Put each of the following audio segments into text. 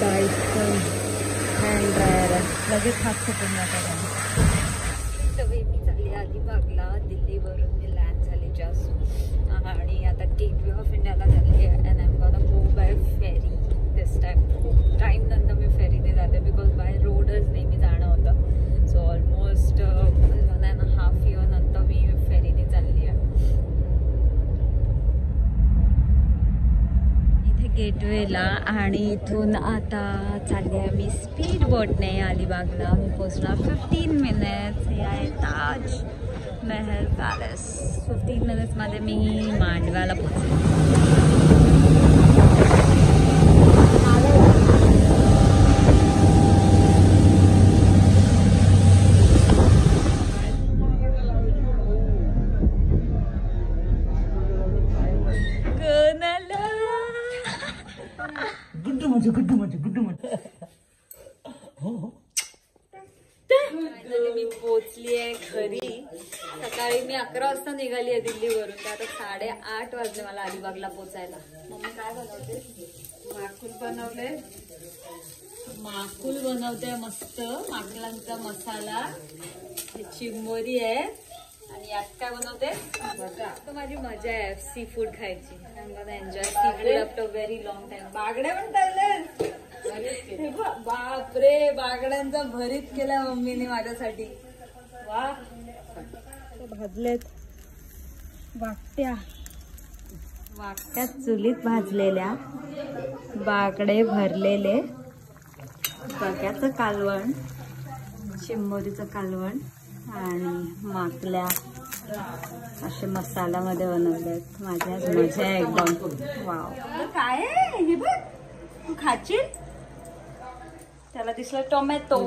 Dyson hand dryer आहे, लगेच हात सुटून जातात. मी चालली अलिबागला, दिल्लीवरून मी लँड झाली जस्ट, आणि आता गेटवे ऑफ इंडियाला झाली आहे. And I am gonna go by ferry this time. खूप टाईम नंतर मी फेरीने जाते, बिकॉज बाय रोडच नेहमी जाणं होतं. सो ऑलमोस्ट 1.5 year नंतर मी फेरीने चालली आहे. इथे गेटवेला, आणि इथून आता चालली आहे मी स्पीड बोटने अलिबागला. मी पोचणार 15 minutes. हे आहे ताज महल पॅलेस. 15 minutes मध्ये मी मांडव्याला पोचले. मी पोचली आहे घरी. सकाळी मी 11 वाजता निघाली आहे दिल्लीवरून, तर आता 8:30 वाजले मला अलिबागला पोचायला. मम्मी काय बनवते? माकुल बनवले. माकुल बनवते मस्त, माकडांचा मसाला. ही चिंबोरी आहे, आणि यात काय बनवते? तर माझी मजा आहे सी फूड खायची. Enjoy seafood after very long time. बागड्या पण टाकले. बापरे, बागड्यांचा भरीत केला मम्मीने माझ्यासाठी. वा, भाजलेत वाकट्यात चुलीत भाजलेल्या बागडे भरलेले, बग्याचं कालवण, चिंबोरीचं कालवण, आणि माकल्या असे मसाल्यामध्ये बनवलेत. माझ्या मजा आहे एकदम. वाव, काय आहे हे बघ, तू खाशील? त्याला दिसलं टोमॅटो.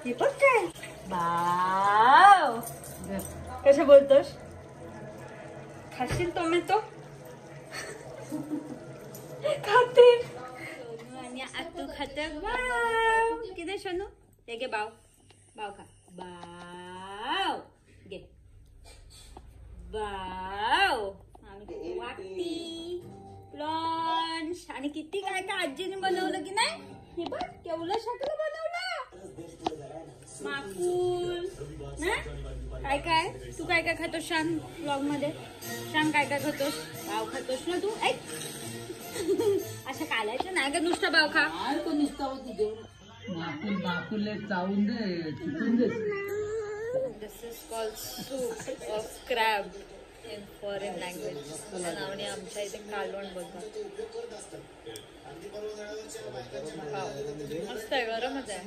हे बघ काय, बाव, कसं बोलतोस? खाशील टोमॅटो? खाते. आणि तू खाते? वाव, किती शनू. हे घे बाव, बाव खा. बाव घे, बाव. आम्ही वाटी लॉन्च, आणि किती काय काय आजीने बनवलं की नाही. हे बघ केवढं शकलं बनवलं. माकुल काय काय. तू काय काय खातोस शान ब्लॉग मध्ये? शान काय काय खातोस? बाव खातोस ना तू? ऐक, असं कालायचं नाही ग, नुसतं बाव खा. This is called soup of crab in foreign language. नावने आमच्या इथे कालवण बोलतात. मस्त आहे, गरमच आहे,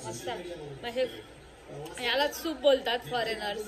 मस्त आहे. म्हणजे यालाच सूप बोलतात फॉरेनर्स.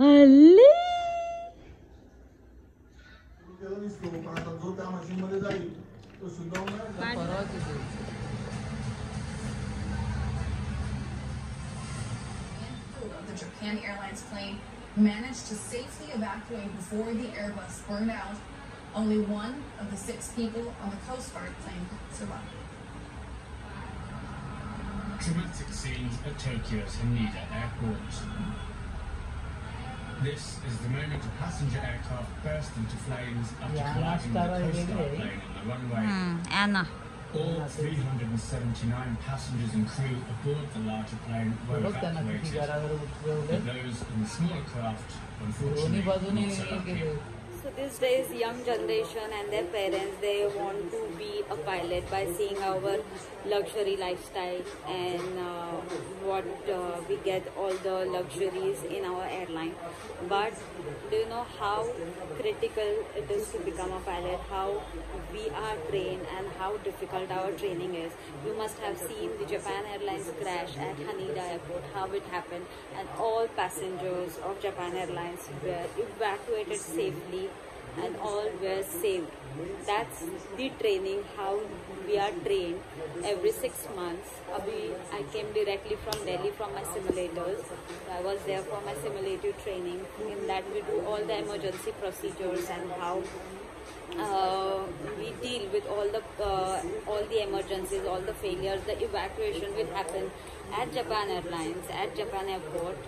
हल्ली the Japan Airlines plane managed to safely evacuate before the Airbus burned out. Only one of the 6 people on the Coast Guard plane survived. Dramatic scenes at Tokyo's Haneda Airport. This is the moment a passenger aircraft burst into flames after colliding with a Coast Guard plane on the runway. Anna. All 379 passengers and crew aboard the larger plane were evacuated, but those in the smaller craft, unfortunately, not so lucky. So these days, young generation and their parents, they want to be a pilot by seeing our luxury lifestyle and what we get all the luxuries in our airline. But do you know how critical it is to become a pilot, how we are trained and how difficult our training is? You must have seen the Japan Airlines crash at Haneda Airport, how it happened, and all passengers of Japan Airlines were evacuated safely and all were same. That's the training, how we are trained every 6 months. I came directly from Delhi from my simulators. I was there for my simulative training. In that we do all the emergency procedures and how we deal with all the emergencies, all the failures. The evacuation will happen at Japan Airlines, at Japan Airport.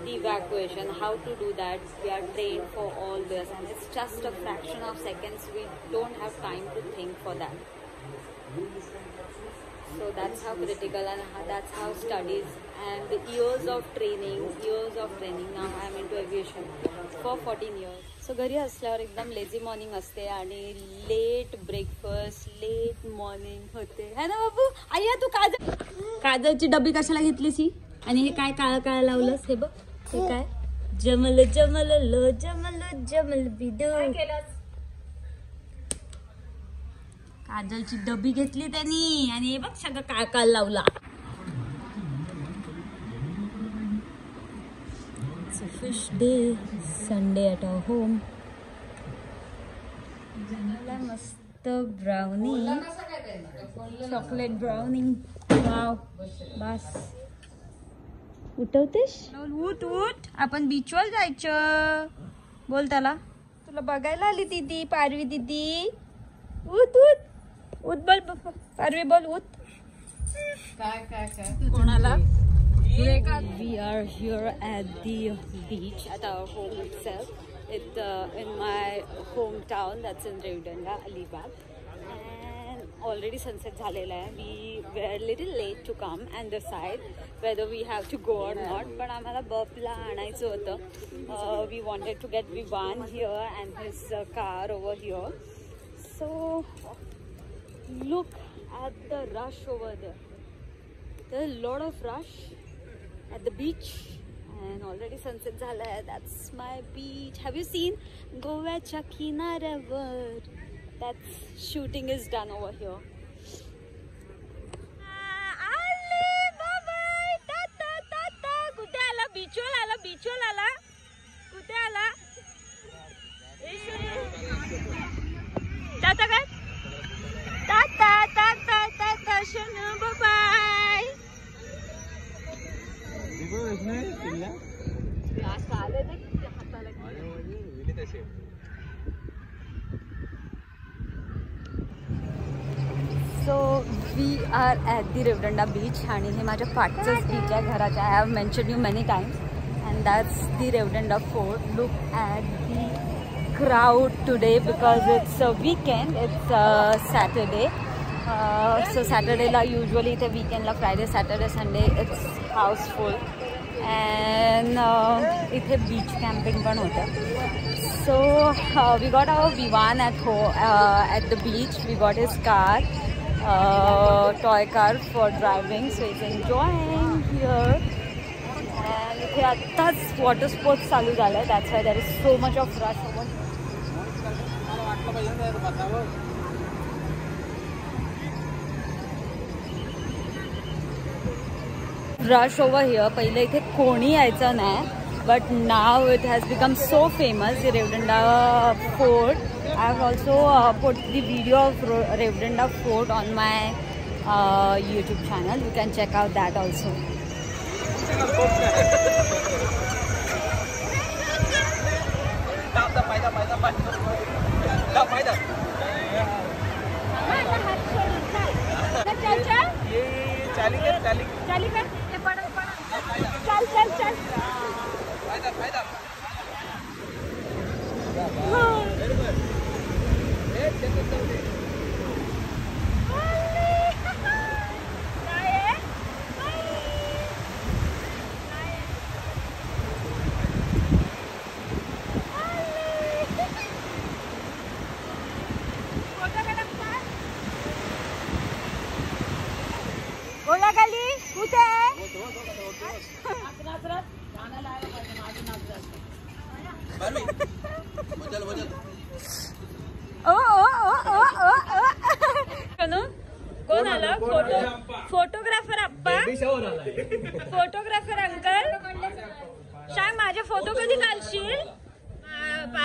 The evacuation, how to do that, we are trained for all this, and it's just a fraction of seconds. We don't have time to think for that. So that's how critical, and that's how studies and the years of training. Now I am into aviation for 14 years. So घरी असल्यावर एकदम lazy morning असते आणि late breakfast, late morning होते है ना बाबू. आया तू काजळची डबी कशाला घेतलीस ही? आणि हे काय काळ काळ लावलंस? हे बघ, हे काय? जमल जमल लो जमल जमल बिदू. काजलची डबी घेतली त्यांनी आणि हे बघ सगळं काळ काळ लावला. Fish day, Sunday at our home. मस्त ब्राउनी, चॉकलेट ब्राउनी. वाव, बस उठवतेस? उठ उठ, आपण बीचवर जायचं. बोल त्याला, तुला बघायला आली दीदी, पारवी दीदी. उठ उठ उठ, बोल पारवी, बोल उठ. काय कोणाला? We are here at the beach at our home itself. It's in my hometown, that's in Revdanda, Alibag. And already sunset झालेला आहे. We were little late to come and decide whether we have to go or not. पण आम्हाला बपला आणायचं होतं. We wanted to get Vivan here and his car over here. So look at the rush over there. There's a lot of rush at the beach, and already sunset झाला आहे. That's my beach. Have you seen गोव्याच्या किनाऱ्यावर? That shooting is done over here. कुठे आला? बीचवर आला, बीचवर आला. कुठे आला? टाटा काय? Tata tata tata Shanu, bye. So we are at the Revdanda beach, आणि हे माझ्या पाठचंच बीच आहे घराच्या. I have mentioned you many times, and that's the Revdanda fort. Look at the crowd today because it's a weekend. It's Saturday. So Saturday la usually the weekend la Friday, Saturday, Sunday it's houseful. And इथे beach camping पण होतं. So we got our Vivan at home at the beach. We got his car, toy car for driving. So he's enjoying here. And इथे आत्ताच water sports चालू झालं. That's why there is so much of rush over. Rush over here. पहिले इथे कोणी यायचं नाही, but now it has become so famous, the Revdanda fort. I have also put the video of Revdanda fort on my YouTube channel. You can check out that also. कोण आला? Photographer अप्पा, photographer uncle. सांग माझे photo कधी घालशील?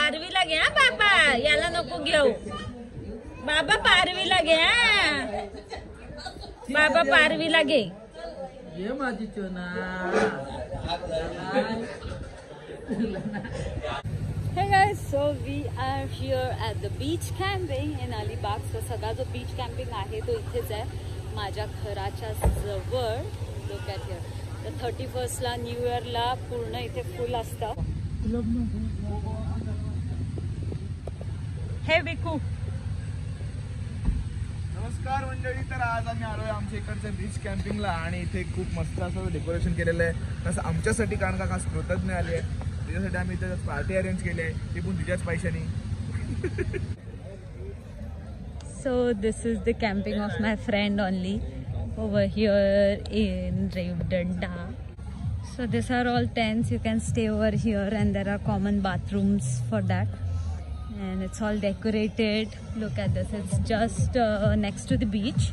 पारवीला घ्या बाबा, याला नको घेऊ बाबा, पारवीला घ्या बाबा, पारवीला घे. ये माझी चोना. Hey guys, so we are here at the beach camping in Alibag. So सगळा जो beach camping आहे तो इथेच आहे माझ्या घराच्या जवळ. Look at here. तर 31st ला न्यू इयर ला पूर्ण इथे फुल असतं. हे विकू. नमस्कार मंडळी. तर आज आम्ही आलोय आमच्या इकडच्या बीच कॅम्पिंगला आणि इथे खूप मस्त असं डेकोरेशन केलेलं आहे. तसं आमच्यासाठी कारण का खास कृतज्ञ आली आहे त्याच्यासाठी आम्ही इथे पार्टी अरेंज केली आहे, ती पण तिच्याच पैशानी. So this is the camping of my friend only over here in Revdanda. So these are all tents. You can stay over here and there are common bathrooms for that. And it's all decorated. Look at this. It's just next to the beach.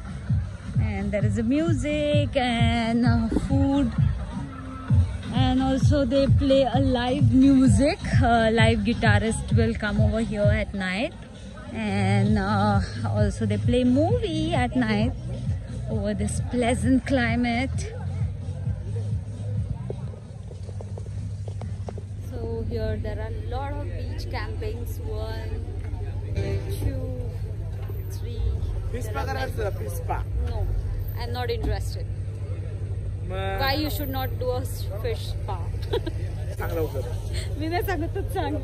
And there is a music and food. And also they play a live music. Live guitarist will come over here at night. And also they play movie at night over this pleasant climate. So here there are a lot of beach campings. 1, 2, 3. फिस्पा करायचं फिस्पा. No, I'm not interested. Why you should not do a fish spa? चांगलं होतं. मी नाही सांगतच सांग.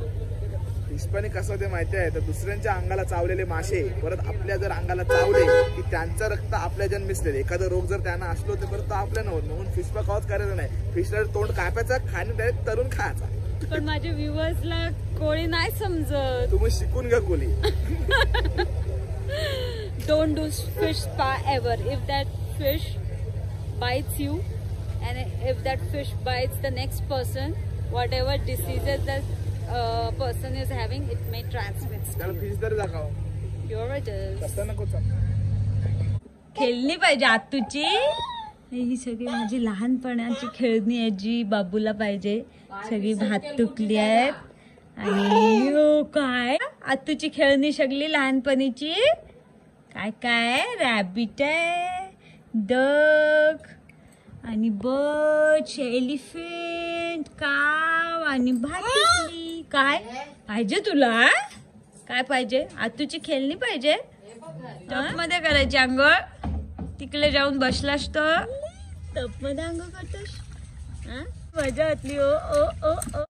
फिस्पाने कसं ते माहिती आहे तर दुसऱ्यांच्या अंगाला चावलेले मासे परत आपल्या जर अंगाला चावले की त्यांचं रक्त आपल्या जन मिसलेले. एखादा रोग जर त्यांना असलो तर परत तो आपल्याला होत म्हणून फिस्पा कॉज करायचं नाही. फिशला तोंड कापायचं खाणे डायरेक्ट तरून खायचा. पण माझ्या व्ह्युअर्सला कोळी नाही समजत. तुम्ही शिकून घ्या Koli. Don't do fish spa ever. If that fish bites you and if that fish bites the next person, whatever diseases that person is having, it may transmit. त्याला फिश तरी दाखव. Here it is. कसं नको चाल. खेळणी पाहिजे आतूची. ही सगळी माझी लहानपणाची खेळणी आहे जी बाबूला पाहिजे. सगळी भात तुकली आहेत आणि काय आतूची खेळणी सगळी लहानपणीची. काय काय रॅबिट आहे, डक आणि बर्ड, एलिफंट, काव आणि भात तुकली. काय पाहिजे तुला? काय पाहिजे? आतूची खेळणी पाहिजे. टप मध्ये करायची अंघोळ. तिकडे जाऊन बसलास तर टप मध्ये अंघोळ करतोस. मजा वाटली. ओ ओ ओ ओ.